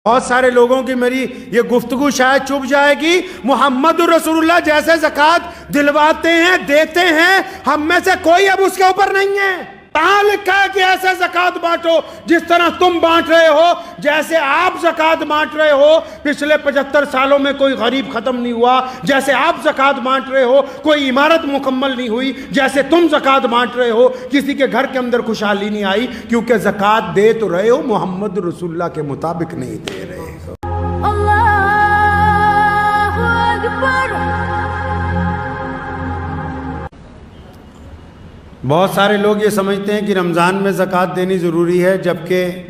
بہت سارے لوگوں کی میری یہ گفتگو شاید چپ جائے گی، محمد رسول اللہ جیسے زکوٰۃ دلواتے ہیں، دیتے ہیں، ہم میں سے کوئی اب اس کے اوپر نہیں ہے۔ کہاں لکھا ہے کہ ایسے زکوٰۃ بانٹو جس طرح تم بانٹ رہے ہو، جیسے آپ زکوٰۃ بانٹ رہے ہو؟ پچھلے 75 سالوں میں کوئی غریب ختم نہیں ہوا جیسے آپ زکوٰۃ بانٹ رہے ہو، کوئی عمارت مکمل نہیں ہوئی جیسے تم زکوٰۃ بانٹ رہے ہو، کسی کے گھر کے اندر خوشحالی نہیں آئی، کیونکہ زکوٰۃ دے تو رہے ہو، محمد رسول اللہ کے مطابق نہیں دے رہے ہو۔ بہت سارے لوگ یہ سمجھتے ہیں کہ رمضان میں زکوٰۃ دینی ضروری ہے، جبکہ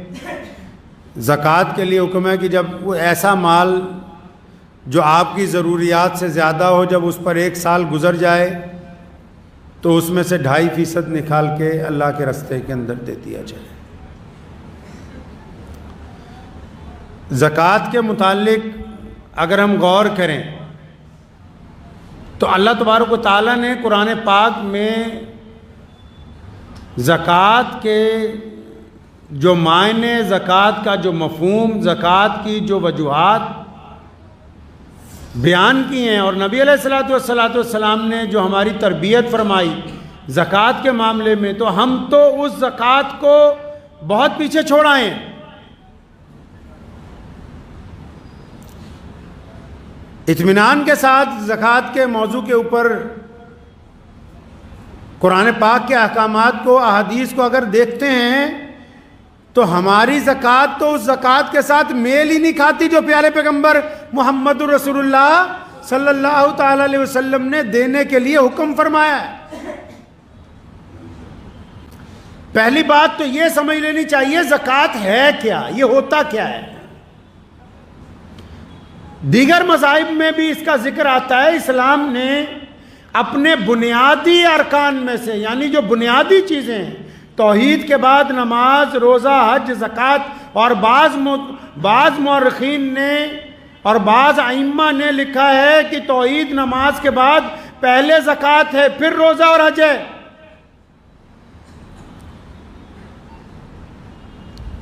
زکوٰۃ کے لیے حکم ہے کہ جب وہ ایسا مال جو آپ کی ضروریات سے زیادہ ہو، جب اس پر 1 سال گزر جائے تو اس میں سے 2.5% نکال کے اللہ کے راستے کے اندر دے دیا جائے۔ زکوٰۃ کے متعلق اگر ہم غور کریں تو اللہ تبارک و تعالیٰ نے قرآن پاک میں زکوٰۃ کے جو معنی، زکوٰۃ کا جو مفہوم، زکوٰۃ کی جو وجوہات بیان کی ہیں، اور نبی علیہ السلام نے جو ہماری تربیت فرمائی زکوٰۃ کے معاملے میں، تو ہم تو اس زکوٰۃ کو بہت پیچھے چھوڑ آئے ہیں۔ اطمینان کے ساتھ زکوٰۃ کے موضوع کے اوپر قرآن پاک کے احکامات کو، احادیث کو اگر دیکھتے ہیں تو ہماری زکوٰۃ تو اس زکوٰۃ کے ساتھ میل ہی نہیں کھاتی جو پیارے پیغمبر محمد رسول اللہ صلی اللہ تعالی علیہ وسلم نے دینے کے لیے حکم فرمایا ہے۔ پہلی بات تو یہ سمجھ لینی چاہیے زکوٰۃ ہے کیا، یہ ہوتا کیا ہے۔ دیگر مذاہب میں بھی اس کا ذکر آتا ہے۔ اسلام نے اپنے بنیادی ارکان میں سے، یعنی جو بنیادی چیزیں ہیں، توحید کے بعد نماز، روزہ، حج، زکوٰۃ، اور بعض مورخین نے اور بعض ائمہ نے لکھا ہے کہ توحید نماز کے بعد پہلے زکوٰۃ ہے، پھر روزہ اور حج ہے۔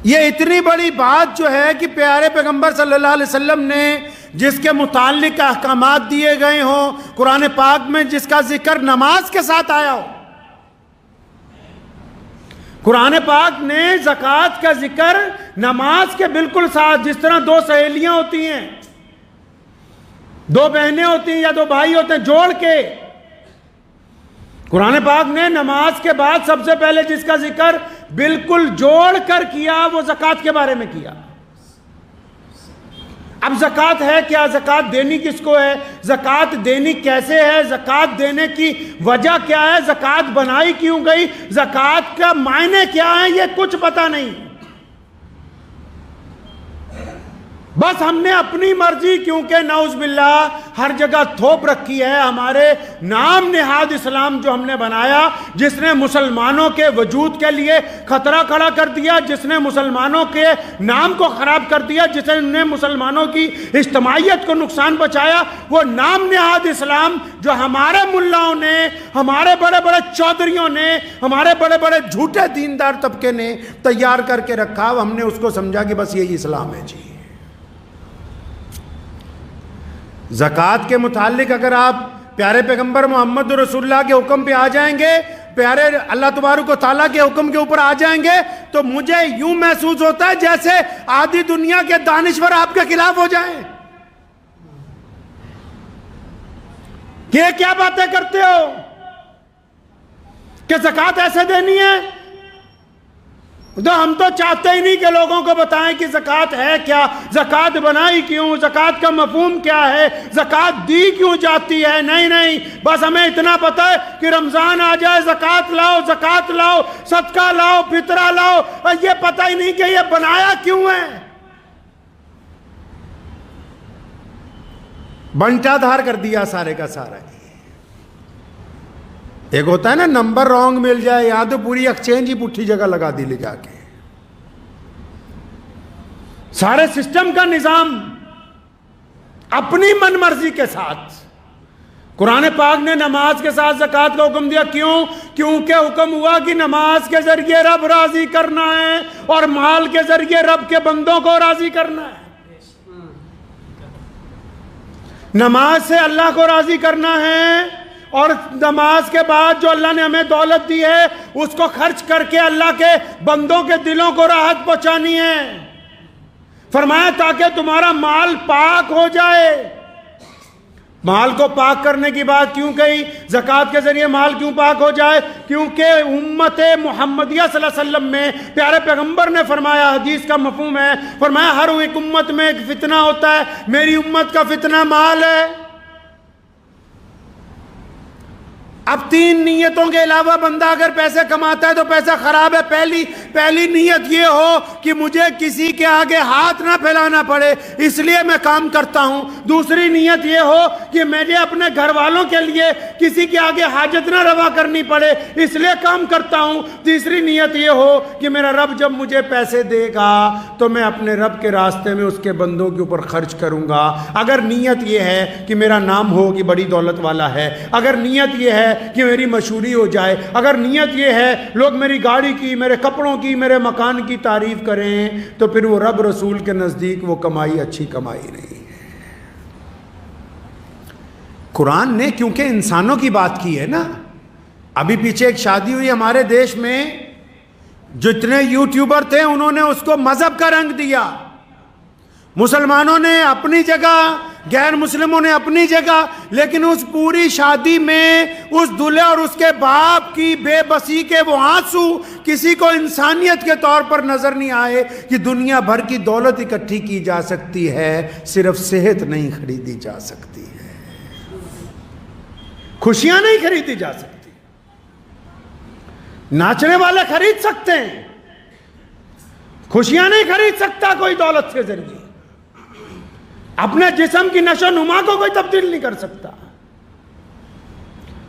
یہ اتنی بڑی بات جو ہے کہ پیارے پیغمبر صلی اللہ علیہ وسلم نے جس کے متعلق احکامات دیے گئے ہوں قرآن پاک میں، جس کا ذکر نماز کے ساتھ آیا ہو، قرآن پاک نے زکوٰۃ کا ذکر نماز کے بالکل ساتھ، جس طرح 2 سہیلیاں ہوتی ہیں، 2 بہنیں ہوتی ہیں یا 2 بھائی ہوتے ہیں، جوڑ کے قرآن پاک نے نماز کے بعد سب سے پہلے جس کا ذکر بالکل جوڑ کر کیا وہ زکوٰۃ کے بارے میں کیا۔ اب زکوٰۃ ہے کیا، زکوٰۃ دینی کس کو ہے، زکوٰۃ دینی کیسے ہے، زکوٰۃ دینے کی وجہ کیا ہے، زکوٰۃ بنائی کیوں گئی، زکوٰۃ کا معنی کیا ہے، یہ کچھ پتہ نہیں۔ بس ہم نے اپنی مرضی، کیونکہ نعوذ باللہ ہر جگہ تھوپ رکھی ہے، ہمارے نام نہاد اسلام جو ہم نے بنایا، جس نے مسلمانوں کے وجود کے لیے خطرہ کھڑا کر دیا، جس نے مسلمانوں کے نام کو خراب کر دیا، جس نے مسلمانوں کی اجتماعیت کو نقصان پہنچایا، وہ نام نہاد اسلام جو ہمارے ملاؤں نے، ہمارے بڑے بڑے چودھریوں نے، ہمارے بڑے بڑے جھوٹے دیندار طبقے نے تیار کر کے رکھا، ہم نے اس کو سمجھا کہ بس یہی اسلام ہے جی۔ زکوٰۃ کے متعلق اگر آپ پیارے پیغمبر محمد رسول اللہ کے حکم پہ آ جائیں گے، پیارے اللہ تبارک و تعالیٰ کے حکم کے اوپر آ جائیں گے، تو مجھے یوں محسوس ہوتا ہے جیسے آدھی دنیا کے دانشور آپ کے خلاف ہو جائیں کہ یہ کیا باتیں کرتے ہو کہ زکوٰۃ ایسے دینی ہے۔ تو ہم تو چاہتے ہی نہیں کہ لوگوں کو بتائیں کہ زکوٰۃ ہے کیا، زکوٰۃ بنائی کیوں، زکوٰۃ کا مفہوم کیا ہے، زکوٰۃ دی کیوں جاتی ہے۔ نہیں، بس ہمیں اتنا پتہ ہے کہ رمضان آ جائے زکوٰۃ لاؤ، صدقہ لاؤ، فطرہ لاؤ، اور یہ پتہ ہی نہیں کہ یہ بنایا کیوں ہے۔ بنٹا دھار کر دیا سارے کا سارا۔ ایک ہوتا ہے نا نمبر رونگ مل جائے، یا تو پوری ایکسچینج ہی پٹھی جگہ لگا دی لے جا کے۔ سارے سسٹم کا نظام اپنی من مرضی کے ساتھ۔ قرآن پاک نے نماز کے ساتھ زکوٰۃ کا حکم دیا، کیونکہ حکم ہوا کہ نماز کے ذریعے رب راضی کرنا ہے اور مال کے ذریعے رب کے بندوں کو راضی کرنا ہے۔ نماز سے اللہ کو راضی کرنا ہے، اور نماز کے بعد جو اللہ نے ہمیں دولت دی ہے اس کو خرچ کر کے اللہ کے بندوں کے دلوں کو راحت پہنچانی ہے۔ فرمایا تاکہ تمہارا مال پاک ہو جائے۔ مال کو پاک کرنے کی بات کیوں کہی؟ زکوٰۃ کے ذریعے مال کیوں پاک ہو جائے؟ کیونکہ امت محمدیہ صلی اللہ علیہ وسلم میں پیارے پیغمبر نے فرمایا، حدیث کا مفہوم ہے، فرمایا ہر ایک امت میں ایک فتنہ ہوتا ہے، میری امت کا فتنہ مال ہے۔ اب 3 نیتوں کے علاوہ بندہ اگر پیسے کماتا ہے تو پیسہ خراب ہے۔ پہلی نیت یہ ہو کہ مجھے کسی کے آگے ہاتھ نہ پھیلانا پڑے، اس لیے میں کام کرتا ہوں۔ دوسری نیت یہ ہو کہ مجھے اپنے گھر والوں کے لیے کسی کے آگے حاجت نہ روا کرنی پڑے، اس لیے کام کرتا ہوں۔ تیسری نیت یہ ہو کہ میرا رب جب مجھے پیسے دے گا تو میں اپنے رب کے راستے میں اس کے بندوں کے اوپر خرچ کروں گا۔ اگر نیت یہ ہے کہ میرا نام ہو کہ بڑی دولت والا ہے، اگر نیت یہ ہے کہ میری مشہوری ہو جائے، اگر نیت یہ ہے لوگ میری گاڑی کی، میرے کپڑوں کی، میرے مکان کی تعریف کریں، تو پھر وہ رب رسول کے نزدیک وہ کمائی اچھی کمائی نہیں ہے۔ قرآن نے کیونکہ انسانوں کی بات کی ہے نا، ابھی پیچھے ایک شادی ہوئی ہمارے دیش میں، جتنے یوٹیوبر تھے انہوں نے اس کو مذہب کا رنگ دیا۔ مسلمانوں نے اپنی جگہ، غیر مسلموں نے اپنی جگہ، لیکن اس پوری شادی میں اس دلہے اور اس کے باپ کی بے بسی کے وہ آنسو کسی کو انسانیت کے طور پر نظر نہیں آئے کہ دنیا بھر کی دولت اکٹھی کی جا سکتی ہے، صرف صحت نہیں خریدی جا سکتی ہے، خوشیاں نہیں خریدی جا سکتی۔ ناچنے والے خرید سکتے ہیں، خوشیاں نہیں خرید سکتا کوئی دولت کے ذریعے۔ اپنے جسم کی نشو و نما کو کوئی تبدیل نہیں کر سکتا۔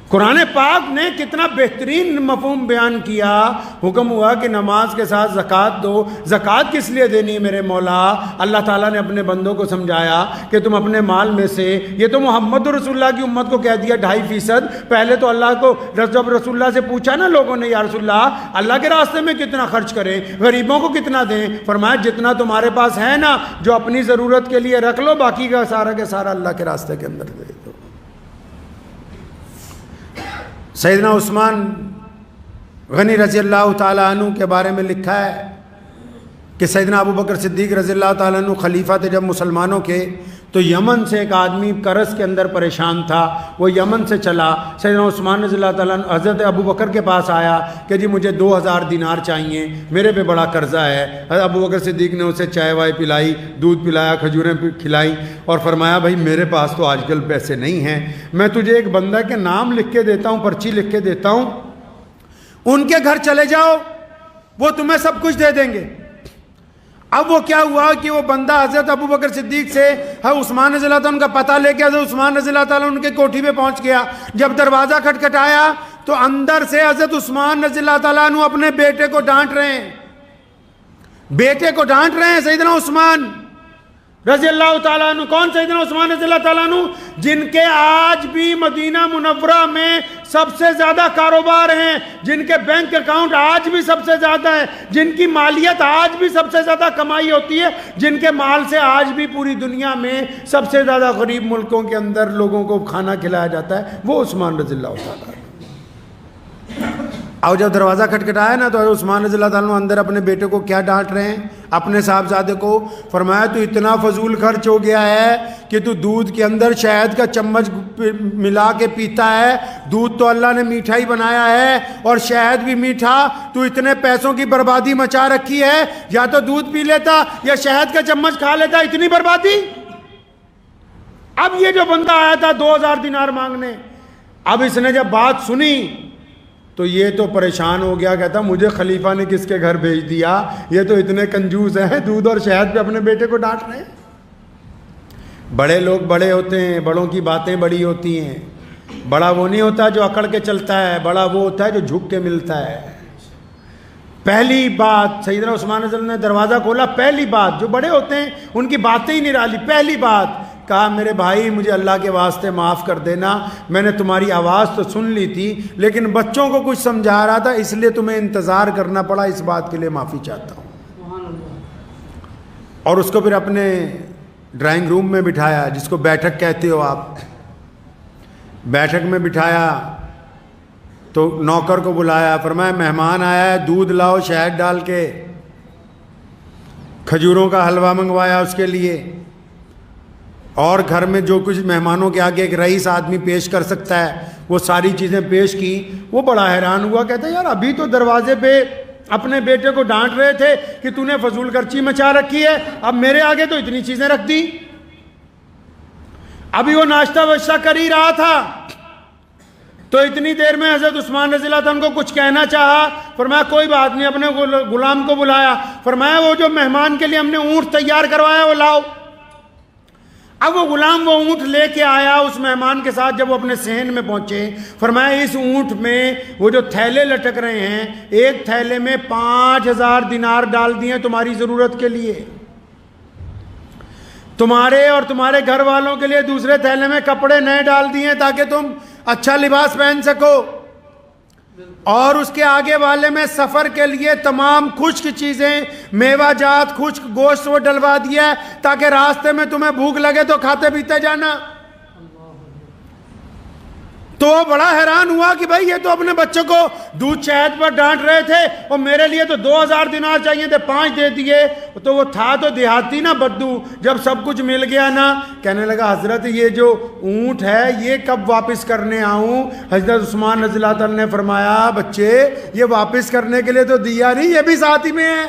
قرآن پاک نے کتنا بہترین مفہوم بیان کیا۔ حکم ہوا کہ نماز کے ساتھ زکوٰۃ دو۔ زکوٰۃ کس لیے دینی ہے میرے مولا؟ اللہ تعالیٰ نے اپنے بندوں کو سمجھایا کہ تم اپنے مال میں سے، یہ تو محمد رسول اللہ کی امت کو کہہ دیا 2.5%۔ پہلے تو اللہ کو جب رسول اللہ سے پوچھا نا لوگوں نے، یا رسول اللہ کے راستے میں کتنا خرچ کریں، غریبوں کو کتنا دیں؟ فرمایا جتنا تمہارے پاس ہے نا، جو اپنی ضرورت کے لیے رکھ لو، باقی کا سارا اللہ کے راستے کے اندر دے دو۔ سیدنا عثمان غنی رضی اللہ تعالیٰ عنہ کے بارے میں لکھا ہے کہ سیدنا ابو بکر صدیق رضی اللہ تعالیٰ عنہ خلیفہ تھے جب مسلمانوں کے، تو یمن سے ایک آدمی قرض کے اندر پریشان تھا، وہ یمن سے چلا، سیدنا عثمان رضی اللہ تعالیٰ عنہ حضرت ابو بکر کے پاس آیا کہ جی مجھے 2000 دینار چاہیے، میرے پہ بڑا قرضہ ہے۔ حضرت ابو بکر صدیق نے اسے چائے وائے پلائی، دودھ پلایا، کھجوریں کھلائی، اور فرمایا بھائی میرے پاس تو آج کل پیسے نہیں ہیں، میں تجھے ایک بندہ کے نام لکھ کے دیتا ہوں، پرچی لکھ کے دیتا ہوں، ان کے گھر چلے جاؤ، وہ تمہیں سب کچھ دے دیں گے۔ اب وہ کیا ہوا کہ وہ بندہ حضرت ابو بکر صدیق سے عثمان رضی اللہ تعالیٰ عنہ کا پتہ لے کے حضرت عثمان رضی اللہ تعالیٰ عنہ ان کے کوٹھی پہ پہنچ گیا۔ جب دروازہ کھٹکھٹایا تو اندر سے حضرت عثمان رضی اللہ تعالیٰ عنہ اپنے بیٹے کو ڈانٹ رہے ہیں، سیدنا عثمان رضی اللہ تعالیٰ عنہ۔ کون سیدنا عثمان رضی اللہ تعالیٰ عنہ؟ جن کے آج بھی مدینہ منورہ میں سب سے زیادہ کاروبار ہیں، جن کے بینک اکاؤنٹ آج بھی سب سے زیادہ ہیں، جن کی مالیت آج بھی سب سے زیادہ کمائی ہوتی ہے، جن کے مال سے آج بھی پوری دنیا میں سب سے زیادہ غریب ملکوں کے اندر لوگوں کو کھانا کھلایا جاتا ہے، وہ عثمان رضی اللہ تعالیٰ عنہ۔ اور جب دروازہ کھٹکھٹایا نا تو عثمان رضی اللہ تعالیٰ عنہ اندر اپنے بیٹے کو کیا ڈانٹ رہے ہیں، اپنے صاحبزادے کو؟ فرمایا تو اتنا فضول خرچ ہو گیا ہے کہ تو دودھ کے اندر شہد کا چمچ ملا کے پیتا ہے۔ دودھ تو اللہ نے میٹھا ہی بنایا ہے اور شہد بھی میٹھا، تو اتنے پیسوں کی بربادی مچا رکھی ہے، یا تو دودھ پی لیتا یا شہد کا چمچ کھا لیتا، اتنی بربادی۔ اب یہ جو بندہ آیا تھا 2000 دینار مانگنے، اب اس نے جب بات سنی تو یہ تو پریشان ہو گیا، کہتا مجھے خلیفہ نے کس کے گھر بھیج دیا، یہ تو اتنے کنجوس ہیں، دودھ اور شہد پہ اپنے بیٹے کو ڈانٹ رہے ہیں۔ بڑے لوگ بڑے ہوتے ہیں، بڑوں کی باتیں بڑی ہوتی ہیں۔ بڑا وہ نہیں ہوتا جو اکڑ کے چلتا ہے، بڑا وہ ہوتا ہے جو جھک کے ملتا ہے۔ پہلی بات سیدنا عثمان رضی اللہ عنہ نے دروازہ کھولا، پہلی بات، جو بڑے ہوتے ہیں ان کی باتیں ہی نرالی، پہلی بات کہا میرے بھائی مجھے اللہ کے واسطے معاف کر دینا، میں نے تمہاری آواز تو سن لی تھی لیکن بچوں کو کچھ سمجھا رہا تھا، اس لیے تمہیں انتظار کرنا پڑا، اس بات کے لیے معافی چاہتا ہوں۔ اور اس کو پھر اپنے ڈرائنگ روم میں بٹھایا، جس کو بیٹھک کہتے ہو آپ، بیٹھک میں بٹھایا تو نوکر کو بلایا، فرمایا مہمان آیا ہے، دودھ لاؤ شہد ڈال کے، کھجوروں کا حلوہ منگوایا اس کے لیے، اور گھر میں جو کچھ مہمانوں کے آگے ایک رئیس آدمی پیش کر سکتا ہے وہ ساری چیزیں پیش کی۔ وہ بڑا حیران ہوا، کہتا ہے یار ابھی تو دروازے پہ اپنے بیٹے کو ڈانٹ رہے تھے کہ تو نے فضول خرچی مچا رکھی ہے، اب میرے آگے تو اتنی چیزیں رکھ دی۔ ابھی وہ ناشتہ واشتہ کر ہی رہا تھا تو اتنی دیر میں حضرت عثمان رضی اللہ عنہ کو کچھ کہنا چاہا، فرمایا کوئی بات نہیں، اپنے غلام کو بلایا، فرمایا وہ جو مہمان کے لیے ہم نے اونٹ تیار کروایا وہ لاؤ۔ اب وہ غلام وہ اونٹ لے کے آیا اس مہمان کے ساتھ، جب وہ اپنے صحن میں پہنچے، فرمایا اس اونٹ میں وہ جو تھیلے لٹک رہے ہیں، ایک تھیلے میں 5000 دینار ڈال دیے تمہاری ضرورت کے لیے، تمہارے اور تمہارے گھر والوں کے لیے دوسرے تھیلے میں کپڑے نئے ڈال دیے تاکہ تم اچھا لباس پہن سکو، اور اس کے آگے والے میں سفر کے لیے تمام خشک چیزیں، میوہ جات، خشک گوشت وہ ڈلوا دیا ہے تاکہ راستے میں تمہیں بھوک لگے تو کھاتے پیتے جانا۔ تو وہ بڑا حیران ہوا کہ بھائی یہ تو اپنے بچوں کو دودھ شہد پر ڈانٹ رہے تھے اور میرے لیے تو 2000 دینار چاہیے تھے، 5 دے دیے۔ تو وہ تھا تو دیہاتی نا بدو، جب سب کچھ مل گیا نا، کہنے لگا حضرت یہ جو اونٹ ہے یہ کب واپس کرنے آؤں؟ حضرت عثمان رضی اللہ عنہ نے فرمایا بچے یہ واپس کرنے کے لیے تو دیا نہیں، یہ بھی ساتھ ہی میں ہے،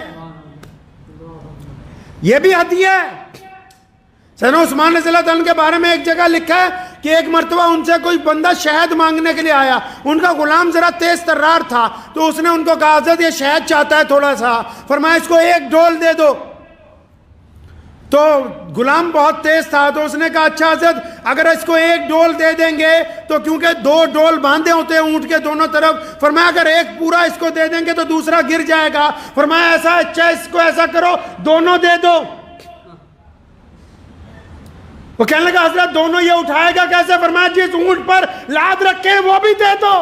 یہ بھی ہدیہ ہے۔ سیدنا عثمان رضی اللہ عنہ کے بارے میں ایک جگہ لکھا ہے کہ ایک مرتبہ ان سے کوئی بندہ شہد مانگنے کے لیے آیا، ان کا غلام ذرا تیز ترار تھا تو اس نے ان کو کہا حضرت یہ شہد چاہتا ہے تھوڑا سا، فرمایا اس کو 1 ڈول دے دو۔ تو غلام بہت تیز تھا تو اس نے کہا اچھا حضرت اگر اس کو 1 ڈول دے دیں گے تو کیونکہ 2 ڈول باندھے ہوتے ہیں اونٹ کے دونوں طرف، فرمایا اگر 1 پورا اس کو دے دیں گے تو دوسرا گر جائے گا، فرمایا ایسا اچھا اس کو ایسا کرو دونوں دے دو۔ وہ کہنے لگا حضرت دونوں یہ اٹھائے گا کیسے؟ فرمایا جس اونٹ پر لاد رکھے وہ بھی دے دو۔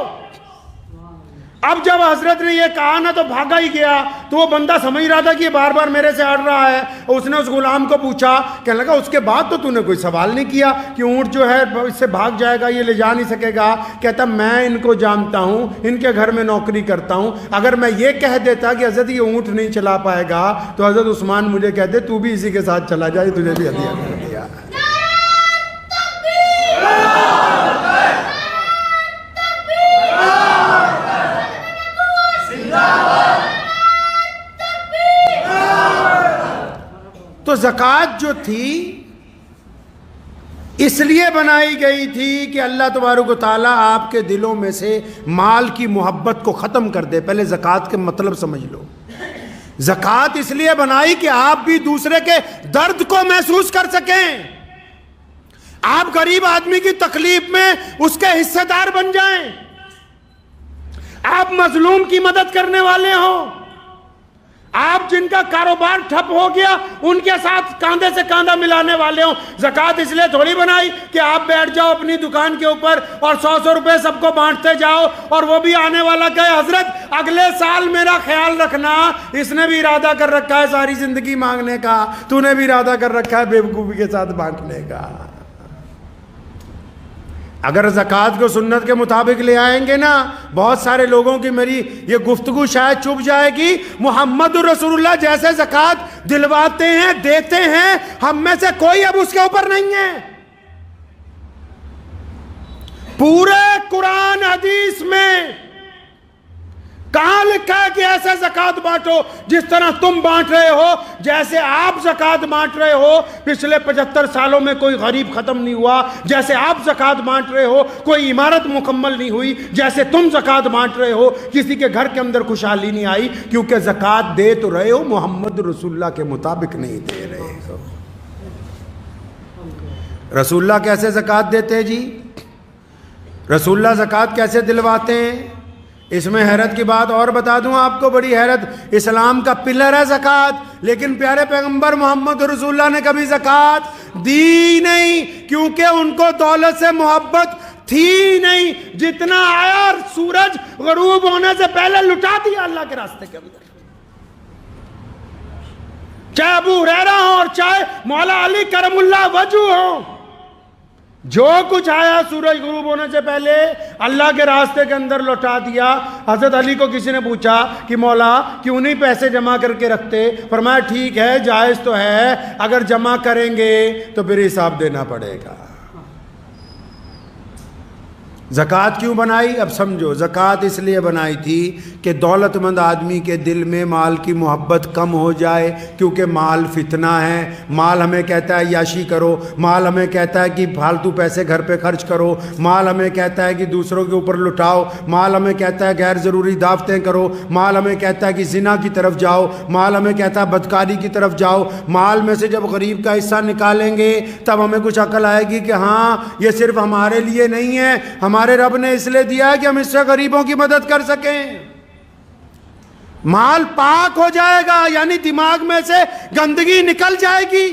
اب جب حضرت نے یہ کہا نا تو بھاگا ہی گیا، تو وہ بندہ سمجھ رہا تھا کہ یہ بار بار میرے سے اڑ رہا ہے، اس نے اس غلام کو پوچھا، کہنے لگا اس کے بعد تو نے کوئی سوال نہیں کیا کہ اونٹ جو ہے اس سے بھاگ جائے گا، یہ لے جا نہیں سکے گا؟ کہتا میں ان کو جانتا ہوں، ان کے گھر میں نوکری کرتا ہوں، اگر میں یہ کہہ دیتا کہ حضرت یہ اونٹ نہیں چلا پائے گا تو حضرت عثمان مجھے کہتے تو بھی اسی کے ساتھ چلا جائے، تجھے بھی ہدیہ کر دیا۔ تو زکوٰۃ جو تھی اس لیے بنائی گئی تھی کہ اللہ تبارک و تعالیٰ آپ کے دلوں میں سے مال کی محبت کو ختم کر دے۔ پہلے زکوٰۃ کے مطلب سمجھ لو۔ زکوٰۃ اس لیے بنائی کہ آپ بھی دوسرے کے درد کو محسوس کر سکیں، آپ غریب آدمی کی تکلیف میں اس کے حصے دار بن جائیں، آپ مظلوم کی مدد کرنے والے ہوں، آپ جن کا کاروبار ٹھپ ہو گیا ان کے ساتھ کاندھے سے کاندھا ملانے والے ہوں۔ زکوٰۃ اس لیے تھوڑی بنائی کہ آپ بیٹھ جاؤ اپنی دکان کے اوپر اور 100 روپے سب کو بانٹتے جاؤ اور وہ بھی آنے والا کہے حضرت اگلے سال میرا خیال رکھنا، اس نے بھی ارادہ کر رکھا ہے ساری زندگی مانگنے کا، تو نے بھی ارادہ کر رکھا ہے بیوقوفی کے ساتھ بانٹنے کا۔ اگر زکوٰۃ کو سنت کے مطابق لے آئیں گے نا، بہت سارے لوگوں کی میری یہ گفتگو شاید چپ جائے گی، محمد رسول اللہ جیسے زکوٰۃ دلواتے ہیں دیتے ہیں، ہم میں سے کوئی اب اس کے اوپر نہیں ہے۔ پورے قرآن حدیث میں کہاں لکھا ہے کہ ایسے زکوٰۃ بانٹو جس طرح تم بانٹ رہے ہو، جیسے آپ زکوٰۃ بانٹ رہے ہو؟ پچھلے 75 سالوں میں کوئی غریب ختم نہیں ہوا جیسے آپ زکوٰۃ بانٹ رہے ہو، کوئی عمارت مکمل نہیں ہوئی جیسے تم زکوٰۃ بانٹ رہے ہو، کسی کے گھر کے اندر خوشحالی نہیں آئی، کیونکہ زکوٰۃ دے تو رہے ہو محمد رسول اللہ کے مطابق نہیں دے رہے ہو۔ رسول اللہ کیسے زکوٰۃ دیتے ہیں جی؟ رسول اللہ زکوٰۃ کیسے دلواتے ہیں؟ اس میں حیرت کی بات اور بتا دوں آپ کو، بڑی حیرت، اسلام کا پلر ہے زکوٰۃ، لیکن پیارے پیغمبر محمد رسول اللہ نے کبھی زکوٰۃ دی نہیں، کیونکہ ان کو دولت سے محبت تھی نہیں۔ جتنا آیا سورج غروب ہونے سے پہلے لٹا دیا اللہ کے راستے کے اندر۔ چاہے ابو ہریرہ ہوں اور چاہے مولا علی کرم اللہ وجہ ہوں، جو کچھ آیا سورج غروب ہونے سے پہلے اللہ کے راستے کے اندر لوٹا دیا۔ حضرت علی کو کسی نے پوچھا کہ مولا کیوں نہیں پیسے جمع کر کے رکھتے؟ فرمایا ٹھیک ہے، جائز تو ہے، اگر جمع کریں گے تو پھر حساب دینا پڑے گا۔ زکوٰۃ کیوں بنائی؟ اب سمجھو، زکوٰۃ اس لیے بنائی تھی کہ دولت مند آدمی کے دل میں مال کی محبت کم ہو جائے، کیونکہ مال فتنہ ہے۔ مال ہمیں کہتا ہے عیاشی کرو، مال ہمیں کہتا ہے کہ فالتو پیسے گھر پہ خرچ کرو، مال ہمیں کہتا ہے کہ دوسروں کے اوپر لٹاؤ، مال ہمیں کہتا ہے غیر ضروری دعوتیں کرو، مال ہمیں کہتا ہے کہ زنا کی طرف جاؤ، مال ہمیں کہتا ہے بدکاری کی طرف جاؤ۔ مال میں سے جب غریب کا حصہ نکالیں گے تب ہمیں کچھ عقل آئے گی کہ ہاں یہ صرف ہمارے لیے نہیں ہے، ہمارے رب نے اس لیے دیا ہے کہ ہم اس سے غریبوں کی مدد کر سکیں۔ مال پاک ہو جائے گا، یعنی دماغ میں سے گندگی نکل جائے گی،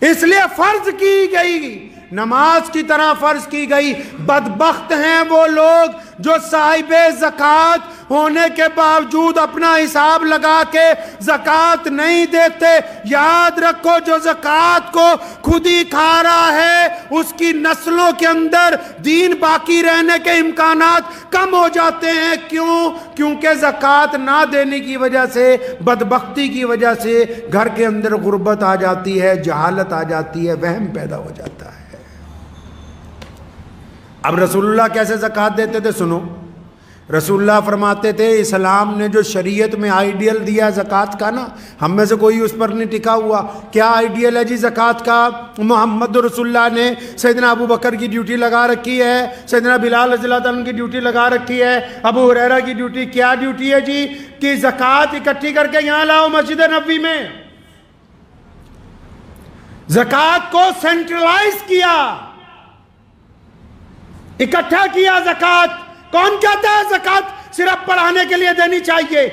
اس لیے فرض کی گئی، نماز کی طرح فرض کی گئی۔ بدبخت ہیں وہ لوگ جو صاحب زکوٰۃ ہونے کے باوجود اپنا حساب لگا کے زکوٰۃ نہیں دیتے۔ یاد رکھو، جو زکوٰۃ کو خود ہی کھا رہا ہے اس کی نسلوں کے اندر دین باقی رہنے کے امکانات کم ہو جاتے ہیں۔ کیوں؟ کیونکہ زکوٰۃ نہ دینے کی وجہ سے، بدبختی کی وجہ سے گھر کے اندر غربت آ جاتی ہے، جہالت آ جاتی ہے، وہم پیدا ہو جاتا ہے۔ اب رسول اللہ کیسے زکوٰۃ دیتے تھے سنو۔ رسول اللہ فرماتے تھے، اسلام نے جو شریعت میں آئیڈیل دیا زکوٰۃ کا نا، ہم میں سے کوئی اس پر نہیں ٹکا ہوا۔ کیا آئیڈیل ہے جی زکوٰۃ کا؟ محمد رسول اللہ نے سیدنا ابو بکر کی ڈیوٹی لگا رکھی ہے، سیدنا بلال رضی اللہ عنہ کی ڈیوٹی لگا رکھی ہے، ابو ہریرہ کی ڈیوٹی کیا ڈیوٹی ہے جی؟ کہ زکوٰۃ اکٹھی کر کے یہاں لاؤ مسجد نبوی میں۔ زکوٰۃ کو سینٹرلائز کیا، اکٹھا کیا زکوٰۃ۔ کون کہتا ہے زکوٰۃ صرف پڑھانے کے لیے دینی چاہیے؟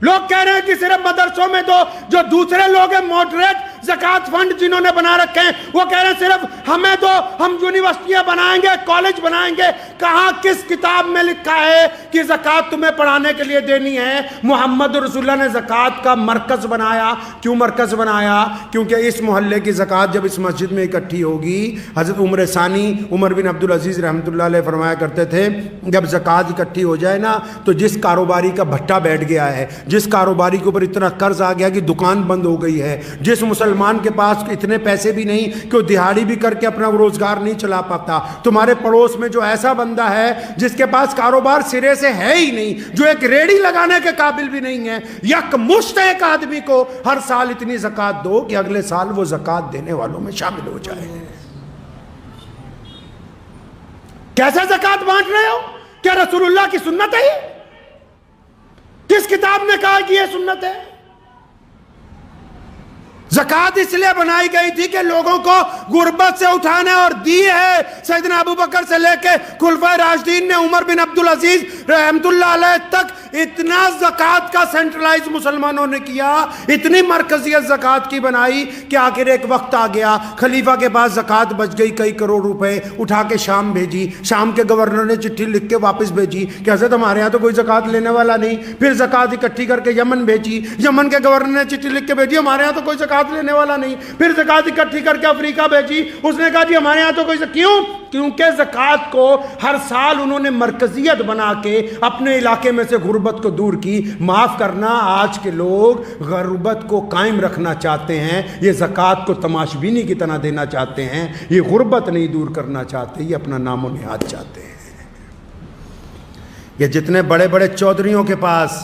لوگ کہہ رہے ہیں کہ صرف مدرسوں میں دو۔ جو دوسرے لوگ ہیں ماڈریٹ زکوٰۃ فنڈ جنہوں نے بنا رکھے ہیں، وہ کہہ رہے ہیں صرف ہمیں دو، ہم یونیورسٹیاں بنائیں گے، کالج بنائیں گے۔ کہاں کس کتاب میں لکھا ہے کہ زکوٰۃ تمہیں پڑھانے کے لیے دینی ہے؟ محمد رسول اللہ نے زکوٰۃ کا مرکز بنایا۔ کیوں مرکز بنایا؟ کیونکہ اس محلے کی زکوٰۃ جب اس مسجد میں اکٹھی ہوگی، حضرت عمر ثانی عمر بن عبدالعزیز رحمۃ اللہ علیہ فرمایا کرتے تھے، جب زکوٰۃ اکٹھی ہو جائے نا تو جس کاروباری کا بھٹا بیٹھ گیا ہے، جس کاروباری کے اوپر اتنا قرض آ گیا کہ دکان بند ہو گئی ہے، جس مسلمان کے پاس اتنے پیسے بھی نہیں کہ وہ دہاڑی بھی کر کے اپنا روزگار نہیں چلا پاتا، تمہارے پڑوس میں جو ایسا بندہ ہے جس کے پاس کاروبار سرے سے ہے ہی نہیں، جو ایک ریڑھی لگانے کے قابل بھی نہیں ہے، یک مشت ایک آدمی کو ہر سال اتنی زکوٰۃ دو کہ اگلے سال وہ زکوٰۃ دینے والوں میں شامل ہو جائے۔ کیسے زکوٰۃ بانٹ رہے ہو؟ کیا رسول اللہ کی سنت ہے یہ؟ کس کتاب نے کہا کہ یہ سنت ہے؟ زکوٰۃ اس لیے بنائی گئی تھی کہ لوگوں کو غربت سے اٹھانے اور دی ہے۔ سیدنا ابو بکر سے لے کے خلفائے راشدین نے، عمر بن عبدالعزیز رحمۃ اللہ علیہ تک اتنا زکوٰۃ کا سینٹرلائز مسلمانوں نے کیا، اتنی مرکزیت زکوٰۃ کی بنائی کہ آخر ایک وقت آ گیا، خلیفہ کے پاس زکوٰۃ بچ گئی کئی کروڑ روپے، اٹھا کے شام بھیجی۔ شام کے گورنر نے چٹھی لکھ کے واپس بھیجی کہ حضرت ہمارے یہاں تو کوئی زکوٰۃ لینے والا نہیں۔ پھر زکوٰۃ اکٹھی کر کے یمن بھیجی، یمن کے گورنر نے چٹھی لکھ کے بھیجی ہمارے یہاں تو کوئی زکوٰۃ لینے والا نہیں۔ پھر زکوٰۃ اکٹھی کر کے افریقہ بھیجی، اس نے کہا جی ہمارے یہاں تو کوئی کیوں؟ کیونکہ زکوٰۃ کو ہر سال انہوں نے مرکزیت بنا کے اپنے علاقے میں سے غربت کو دور کی۔ معاف کرنا، آج کے لوگ غربت کو قائم رکھنا چاہتے ہیں، یہ زکوٰۃ کو تماشبینی کی طرح دینا چاہتے ہیں، یہ غربت نہیں دور کرنا چاہتے، یہ اپنا نام و نہاد چاہتے ہیں۔ یہ جتنے بڑے بڑے چودھریوں کے پاس،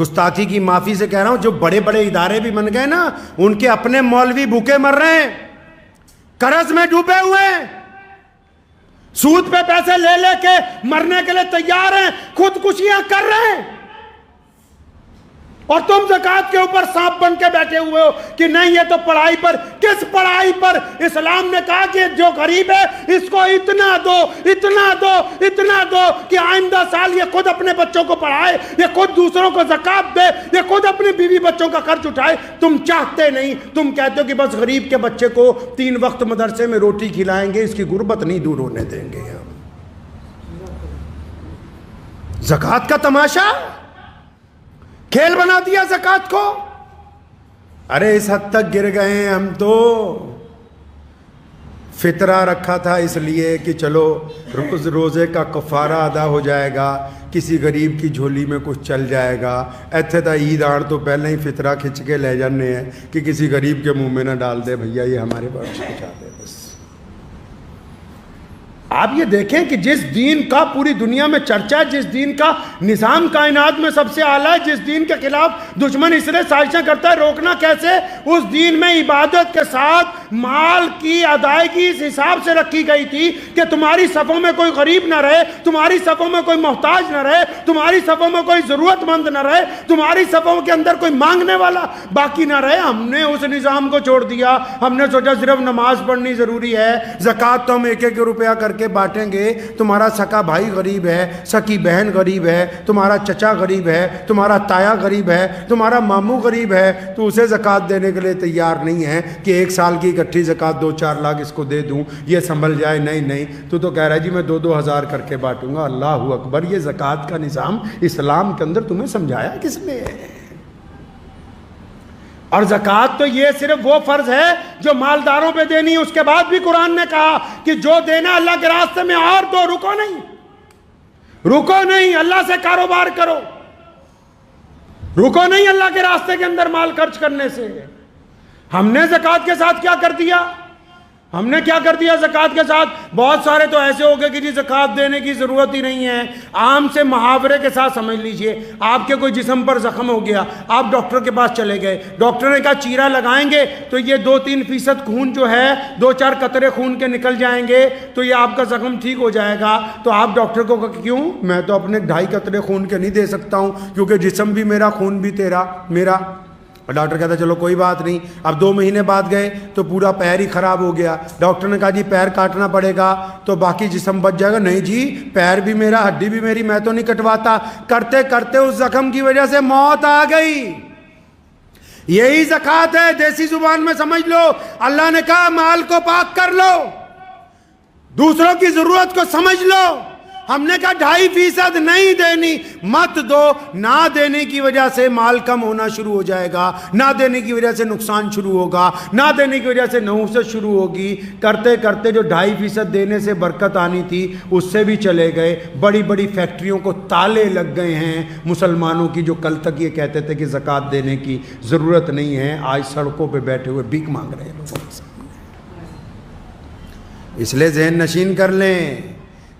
گستاخی کی معافی سے کہہ رہا ہوں، جو بڑے بڑے ادارے بھی بن گئے نا، ان کے اپنے مولوی بھوکے مر رہے ہیں، قرض میں ڈوبے ہوئے ہیں، سود پہ پیسے لے لے کے مرنے کے لیے تیار ہیں، خودکشیاں کر رہے ہیں، اور تم زکوٰۃ کے اوپر سانپ بن کے بیٹھے ہوئے ہو کہ نہیں یہ تو پڑھائی پر۔ کس پڑھائی پر؟ اسلام نے کہا کہ جو غریب ہے اس کو اتنا دو، اتنا دو، اتنا دو کہ آئندہ سال یہ خود اپنے بچوں کو پڑھائے، یہ خود دوسروں کو زکوٰۃ دے، یہ خود اپنی بیوی بچوں کا خرچ اٹھائے۔ تم چاہتے نہیں، تم کہتے ہو کہ بس غریب کے بچے کو 3 وقت مدرسے میں روٹی کھلائیں گے، اس کی غربت نہیں دور ہونے دیں گے ہم۔ زکوٰۃ کا تماشا، کھیل بنا دیا زکوٰۃ کو. ارے اس حد تک گر گئے ہیں ہم تو. فطرہ رکھا تھا اس لیے کہ چلو روزے کا کفارہ ادا ہو جائے گا, کسی غریب کی جھولی میں کچھ چل جائے گا. ایتھے تا عید آن تو پہلے ہی فطرہ کھچ کے لے جانے ہیں کہ کسی غریب کے منہ میں نہ ڈال دے, بھیا یہ ہمارے پاس پہنچا دے بس. آپ یہ دیکھیں کہ جس دین کا پوری دنیا میں چرچا ہے, جس دین کا نظام کائنات میں سب سے اعلیٰ ہے, جس دین کے خلاف دشمن اس طرح سازشیں کرتا ہے, روکنا کیسے؟ اس دین میں عبادت کے ساتھ مال کی ادائیگی اس حساب سے رکھی گئی تھی کہ تمہاری صفوں میں کوئی غریب نہ رہے, تمہاری صفوں میں کوئی محتاج نہ رہے, تمہاری صفوں میں کوئی ضرورت مند نہ رہے, تمہاری صفوں کے اندر کوئی مانگنے والا باقی نہ رہے. ہم نے اس نظام کو چھوڑ دیا. ہم نے سوچا صرف نماز پڑھنی ضروری ہے, زکوٰۃ تو ہم ایک ایک روپیہ کر کے بانٹیں گے. تمہارا سکا بھائی غریب ہے, سکی بہن غریب ہے, تمہارا چچا غریب ہے, تمہارا تایا غریب ہے, تمہارا ماموں غریب ہے, تو اسے زکوٰۃ دینے کے لیے تیار نہیں ہے کہ ایک سال کی اکٹھی زکوٰۃ 2-4 لاکھ اس کو دے دوں, یہ سنبھل جائے. نہیں, تو کہہ رہا ہے جی میں 2-2 ہزار کر کے بانٹوں گا. اللہ اکبر. یہ زکوٰۃ کا نظام اسلام کے اندر تمہیں سمجھایا کس نے؟ اور زکوٰۃ تو یہ صرف وہ فرض ہے جو مالداروں پہ دینی ہے. اس کے بعد بھی قرآن نے کہا کہ جو دینا اللہ کے راستے میں اور دو, رکو نہیں, اللہ سے کاروبار کرو, رکو نہیں اللہ کے راستے کے اندر مال خرچ کرنے سے. ہم نے زکوٰۃ کے ساتھ کیا کر دیا؟ ہم نے کیا کر دیا زکوٰۃ کے ساتھ؟ بہت سارے تو ایسے ہو گئے کہ جی زکوٰۃ دینے کی ضرورت ہی نہیں ہے. عام سے محاورے کے ساتھ سمجھ لیجئے, آپ کے کوئی جسم پر زخم ہو گیا, آپ ڈاکٹر کے پاس چلے گئے, ڈاکٹر نے کہا چیرا لگائیں گے تو یہ 2-3% خون جو ہے 2-4 قطرے خون کے نکل جائیں گے تو یہ آپ کا زخم ٹھیک ہو جائے گا. تو آپ ڈاکٹر کو کہا کیوں؟ میں تو اپنے 2.5 قطرے خون کے نہیں دے سکتا ہوں کیونکہ جسم بھی میرا, خون بھی میرا. ڈاکٹر کہتا چلو کوئی بات نہیں. اب 2 مہینے بعد گئے تو پورا پیر ہی خراب ہو گیا. ڈاکٹر نے کہا جی پیر کاٹنا پڑے گا تو باقی جسم بچ جائے گا. نہیں جی پیر بھی میرا, ہڈی بھی میری, میں تو نہیں کٹواتا. کرتے کرتے اس زخم کی وجہ سے موت آ گئی. یہی زکوٰۃ ہے, دیسی زبان میں سمجھ لو. اللہ نے کہا مال کو پاک کر لو, دوسروں کی ضرورت کو سمجھ لو. ہم نے کہا 2.5% نہیں دینی, مت دو. نہ دینے کی وجہ سے مال کم ہونا شروع ہو جائے گا, نہ دینے کی وجہ سے نقصان شروع ہوگا, نہ دینے کی وجہ سے نحوست شروع ہوگی. کرتے کرتے جو 2.5% دینے سے برکت آنی تھی اس سے بھی چلے گئے. بڑی بڑی فیکٹریوں کو تالے لگ گئے ہیں مسلمانوں کی, جو کل تک یہ کہتے تھے کہ زکوٰۃ دینے کی ضرورت نہیں ہے, آج سڑکوں پہ بیٹھے ہوئے بھیک مانگ رہے ہیں لوگوں کے سامنے. اس لیے ذہن نشین کر لیں.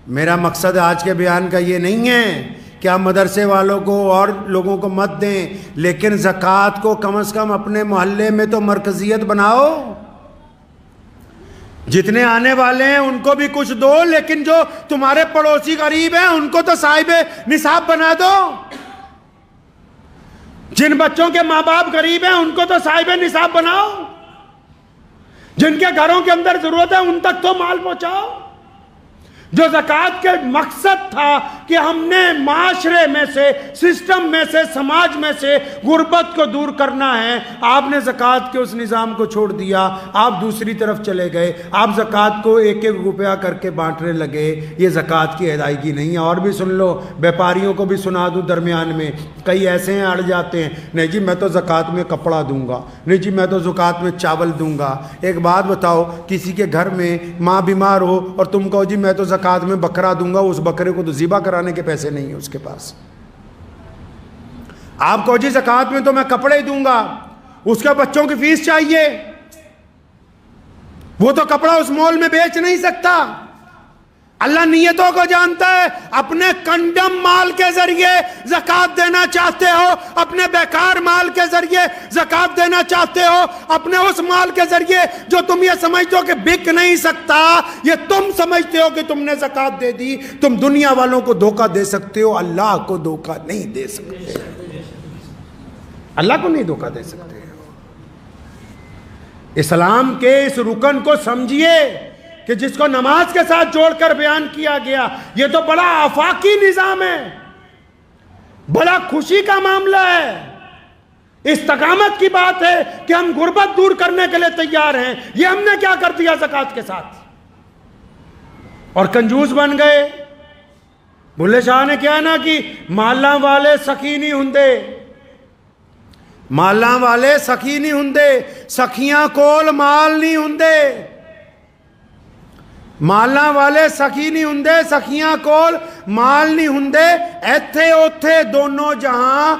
میرا مقصد آج کے بیان کا یہ نہیں ہے کہ آپ مدرسے والوں کو اور لوگوں کو مت دیں, لیکن زکوٰۃ کو کم از کم اپنے محلے میں تو مرکزیت بناؤ. جتنے آنے والے ہیں ان کو بھی کچھ دو, لیکن جو تمہارے پڑوسی غریب ہیں ان کو تو صاحب نصاب بنا دو. جن بچوں کے ماں باپ غریب ہیں ان کو تو صاحب نصاب بناؤ. جن کے گھروں کے اندر ضرورت ہے ان تک تو مال پہنچاؤ. جو زکوٰۃ کے مقصد تھا کہ ہم نے معاشرے میں سے, سسٹم میں سے, سماج میں سے غربت کو دور کرنا ہے, آپ نے زکوٰۃ کے اس نظام کو چھوڑ دیا. آپ دوسری طرف چلے گئے, آپ زکوٰۃ کو 1-1 روپیہ کر کے بانٹنے لگے. یہ زکوٰۃ کی ادائیگی نہیں ہے. اور بھی سن لو, بیپاریوں کو بھی سنا دوں درمیان میں. کئی ایسے ہیں اڑ جاتے ہیں, نہیں جی میں تو زکوٰۃ میں کپڑا دوں گا, نہیں جی میں تو زکوٰۃ میں چاول دوں گا. ایک بات بتاؤ, کسی کے گھر میں ماں بیمار ہو اور تم کہو جی میں تو زکوٰۃ میں بکرا دوں گا, اس بکرے کو تو ذبح کرانے کے پیسے نہیں ہیں اس کے پاس. آپ کو جی زکوٰۃ میں تو میں کپڑے دوں گا, اس کے بچوں کی فیس چاہیے, وہ تو کپڑا اس مول میں بیچ نہیں سکتا. اللہ نیتوں کو جانتا ہے. اپنے کنڈم مال کے ذریعے زکوٰۃ دینا چاہتے ہو, اپنے بیکار مال کے ذریعے زکوٰۃ دینا چاہتے ہو, اپنے اس مال کے ذریعے جو تم یہ سمجھتے ہو کہ بک نہیں سکتا, یہ تم سمجھتے ہو کہ تم نے زکوٰۃ دے دی, تم دنیا والوں کو دھوکہ دے سکتے ہو, اللہ کو دھوکہ نہیں دے سکتے. اللہ کو نہیں دھوکہ دے سکتے. اسلام کے اس رکن کو سمجھیے کہ جس کو نماز کے ساتھ جوڑ کر بیان کیا گیا. یہ تو بڑا آفاقی نظام ہے, بڑا خوشی کا معاملہ ہے, استقامت کی بات ہے کہ ہم غربت دور کرنے کے لیے تیار ہیں. یہ ہم نے کیا کر دیا زکوٰۃ کے ساتھ, اور کنجوس بن گئے. بھلے شاہ نے کیا نا کہ محلہ والے سخی نہیں ہوندے, ਮਾਲਾਂ ਵਾਲੇ ਸਖੀ ਨਹੀਂ ਹੁੰਦੇ, ਸਖੀਆਂ ਕੋਲ ਮਾਲ ਨਹੀਂ ਹੁੰਦੇ। ਮਾਲਾਂ ਵਾਲੇ ਸਖੀ ਨਹੀਂ ਹੁੰਦੇ, ਸਖੀਆਂ ਕੋਲ ਮਾਲ ਨਹੀਂ ਹੁੰਦੇ। ਇੱਥੇ ਉੱਥੇ ਦੋਨੋਂ ਜਹਾਂ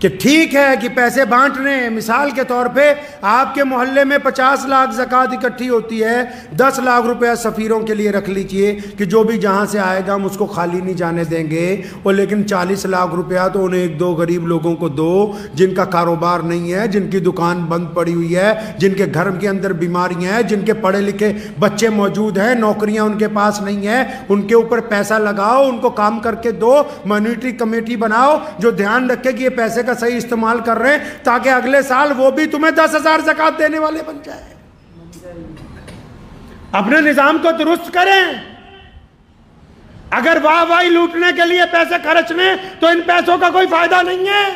کہ ٹھیک ہے کہ پیسے بانٹ رہے ہیں. مثال کے طور پہ آپ کے محلے میں 50 لاکھ زکوٰۃ اکٹھی ہوتی ہے, 10 لاکھ روپیہ سفیروں کے لیے رکھ لیجئے کہ جو بھی جہاں سے آئے گا ہم اس کو خالی نہیں جانے دیں گے, اور لیکن 40 لاکھ روپیہ تو انہیں 1-2 غریب لوگوں کو دو جن کا کاروبار نہیں ہے, جن کی دکان بند پڑی ہوئی ہے, جن کے گھر کے اندر بیماریاں ہیں, جن کے پڑھے لکھے بچے موجود ہیں, نوکریاں ان کے پاس نہیں ہیں, ان کے اوپر پیسہ لگاؤ, ان کو کام کر کے دو, مانیٹری کمیٹی بناؤ جو دھیان رکھے کہ یہ پیسے کا صحیح استعمال کر رہے ہیں تاکہ اگلے سال وہ بھی تمہیں 10,000 زکوٰۃ دینے والے بن جائے. اپنے نظام کو درست کریں. اگر واہ واہی لوٹنے کے لیے پیسے خرچنے تو ان پیسوں کا کوئی فائدہ نہیں ہے.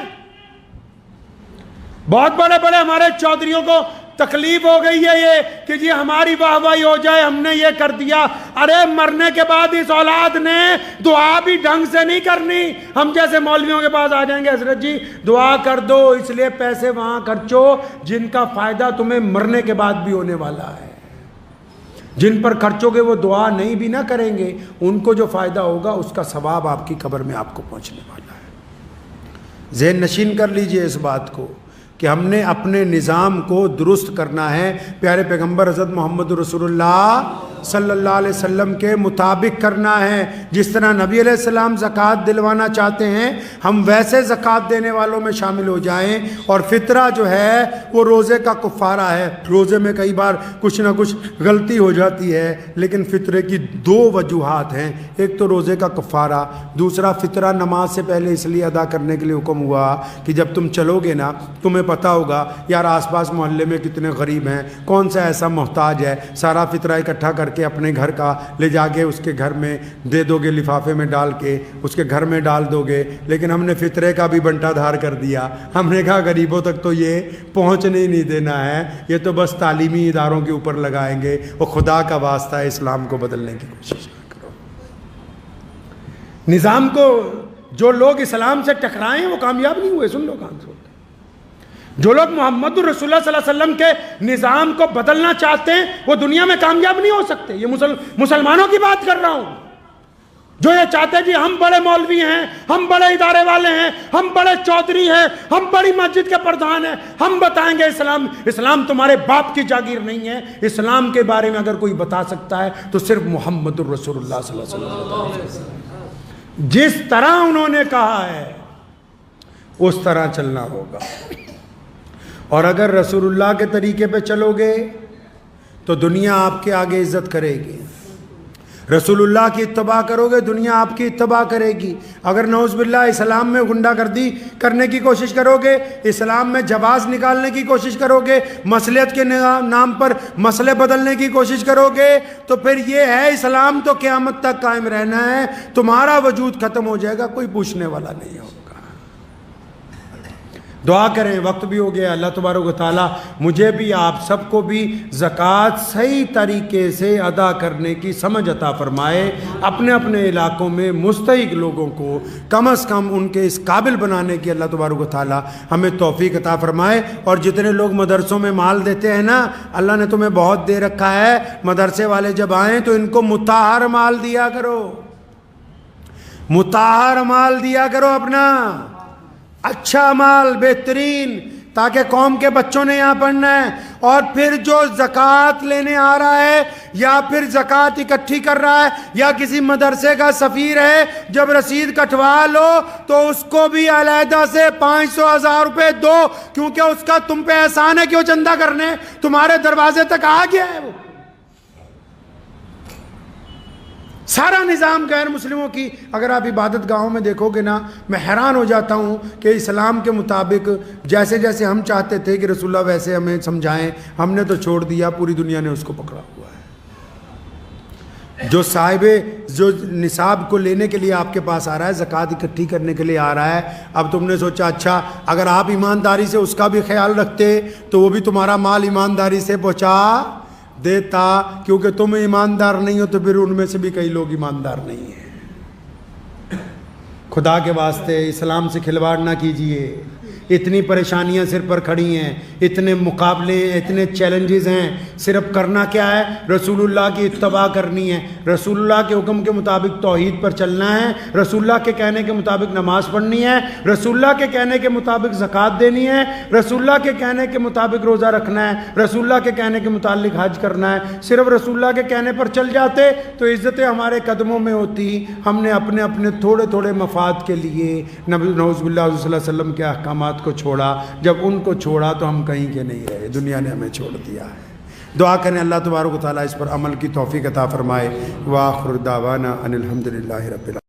بہت بڑے بڑے ہمارے چودھریوں کو تکلیف ہو گئی ہے یہ کہ جی ہماری واہ واہی ہو جائے, ہم نے یہ کر دیا. ارے مرنے کے بعد اس اولاد نے دعا بھی ڈھنگ سے نہیں کرنی. ہم جیسے مولویوں کے پاس آ جائیں گے, حضرت جی دعا کر دو, اس لیے پیسے وہاں خرچو جن کا فائدہ تمہیں مرنے کے بعد بھی ہونے والا ہے. جن پر خرچو گے وہ دعا نہیں بھی نہ کریں گے, ان کو جو فائدہ ہوگا اس کا ثواب آپ کی قبر میں آپ کو پہنچنے والا ہے. ذہن نشین کر لیجئے اس بات کو کہ ہم نے اپنے نظام کو درست کرنا ہے, پیارے پیغمبر حضرت محمد رسول اللہ صلی اللہ علیہ وسلم کے مطابق کرنا ہے. جس طرح نبی علیہ السلام زکوٰۃ دلوانا چاہتے ہیں ہم ویسے زکوٰۃ دینے والوں میں شامل ہو جائیں. اور فطرہ جو ہے وہ روزے کا کفارہ ہے. روزے میں کئی بار کچھ نہ کچھ غلطی ہو جاتی ہے, لیکن فطرے کی 2 وجوہات ہیں. ایک تو روزے کا کفارہ, دوسرا فطرہ نماز سے پہلے اس لیے ادا کرنے کے لیے حکم ہوا کہ جب تم چلو گے نا تمہیں پتہ ہوگا یار آس پاس محلے میں کتنے غریب ہیں, کون سا ایسا محتاج ہے, سارا فطرہ اکٹھا کر کے اپنے گھر کا لے جا کے اس کے گھر میں دے دو گے, لفافے میں ڈال کے اس کے گھر میں ڈال دو گے. لیکن ہم نے فطرے کا بھی بنٹا دھار کر دیا. ہم نے کہا غریبوں تک تو یہ پہنچنے ہی نہیں دینا ہے, یہ تو بس تعلیمی اداروں کے اوپر لگائیں گے. اور خدا کا واسطہ ہے اسلام کو بدلنے کی کوشش کرو. نظام کو جو لوگ اسلام سے ٹکرائے ہیں وہ کامیاب نہیں ہوئے. سن لو کام سے, جو لوگ محمد الرسول اللہ صلی اللہ علیہ وسلم کے نظام کو بدلنا چاہتے ہیں وہ دنیا میں کامیاب نہیں ہو سکتے. یہ مسلمانوں کی بات کر رہا ہوں جو یہ چاہتے ہیں جی ہم بڑے مولوی ہیں, ہم بڑے ادارے والے ہیں, ہم بڑے چودھری ہیں, ہم بڑی مسجد کے پردھان ہیں, ہم بتائیں گے اسلام تمہارے باپ کی جاگیر نہیں ہے. اسلام کے بارے میں اگر کوئی بتا سکتا ہے تو صرف محمد الرسول اللہ صلی اللہ علیہ وسلم. جس طرح انہوں نے کہا ہے اس طرح چلنا ہوگا. اور اگر رسول اللہ کے طریقے پہ چلو گے تو دنیا آپ کے آگے عزت کرے گی. رسول اللہ کی اتباع کرو گے دنیا آپ کی اتباع کرے گی. اگر نعوذ باللہ اسلام میں غنڈہ گردی کرنے کی کوشش کرو گے, اسلام میں جواز نکالنے کی کوشش کرو گے, مصلحت کے نام پر مسئلے بدلنے کی کوشش کرو گے, تو پھر یہ ہے اسلام تو قیامت تک قائم رہنا ہے, تمہارا وجود ختم ہو جائے گا, کوئی پوچھنے والا نہیں ہوگا. دعا کریں, وقت بھی ہو گیا. اللہ تبارک و تعالیٰ مجھے بھی آپ سب کو بھی زکوٰۃ صحیح طریقے سے ادا کرنے کی سمجھ عطا فرمائے. اپنے اپنے علاقوں میں مستحق لوگوں کو کم از کم ان کے اس قابل بنانے کی اللہ تبارک و تعالیٰ ہمیں توفیق عطا فرمائے. اور جتنے لوگ مدرسوں میں مال دیتے ہیں نا, اللہ نے تمہیں بہت دے رکھا ہے, مدرسے والے جب آئیں تو ان کو مطہر مال دیا کرو, مطہر مال دیا کرو, اپنا اچھا مال, بہترین, تاکہ قوم کے بچوں نے یہاں پڑھنا ہے. اور پھر جو زکوٰۃ لینے آ رہا ہے یا پھر زکوٰۃ اکٹھی کر رہا ہے یا کسی مدرسے کا سفیر ہے, جب رسید کٹوا لو تو اس کو بھی علیحدہ سے 500,000 روپے دو, کیونکہ اس کا تم پہ احسان ہے کہ وہ چندہ کرنے تمہارے دروازے تک آ گیا ہے. وہ سارا نظام غیر مسلموں کی اگر آپ عبادت گاہوں میں دیکھو گے نا, میں حیران ہو جاتا ہوں کہ اسلام کے مطابق جیسے جیسے ہم چاہتے تھے کہ رسول اللہ ویسے ہمیں سمجھائیں, ہم نے تو چھوڑ دیا, پوری دنیا نے اس کو پکڑا ہوا ہے. جو صاحب جو نصاب کو لینے کے لیے آپ کے پاس آ رہا ہے, زکوٰۃ اکٹھی کرنے کے لیے آ رہا ہے, اب تم نے سوچا اچھا اگر آپ ایمانداری سے اس کا بھی خیال رکھتے تو وہ بھی تمہارا مال ایمانداری سے پہنچا دیتا, کیونکہ تم ایماندار نہیں ہو تو پھر ان میں سے بھی کئی لوگ ایماندار نہیں ہیں. خدا کے واسطے اسلام سے کھلواڑ نہ کیجئے, اتنی پریشانیاں سر پر کھڑی ہیں، اتنے مقابلے ہیں، اتنے چیلنجز ہیں، صرف کرنا کیا ہے؟ رسول اللہ کی اتباع کرنی ہے، رسول اللہ کے حکم کے مطابق توحید پر چلنا ہے، رسول اللہ کے کہنے کے مطابق نماز پڑھنی ہے، رسول اللہ کے کہنے کے مطابق زکوٰۃ دینی ہے، رسول اللہ کے کہنے کے مطابق روزہ رکھنا ہے، رسول اللہ کے کہنے کے متعلق حج کرنا ہے۔ صرف رسول اللہ کے کہنے پر چل جاتے تو عزتیں ہمارے قدموں میں ہوتی، ہم نے اپنے اپنے تھوڑے تھوڑے مفاد کے لیے نعوذ باللہ صلی اللہ علیہ وسلم کے احکامات کو چھوڑا۔ جب ان کو چھوڑا تو ہم کہیں کے نہیں رہے، دنیا نے ہمیں چھوڑ دیا ہے۔ دعا کریں اللہ تبارک و تعالیٰ اس پر عمل کی توفیق عطا فرمائے۔ وآخر دعوانا ان الحمد للہ رب العالمین۔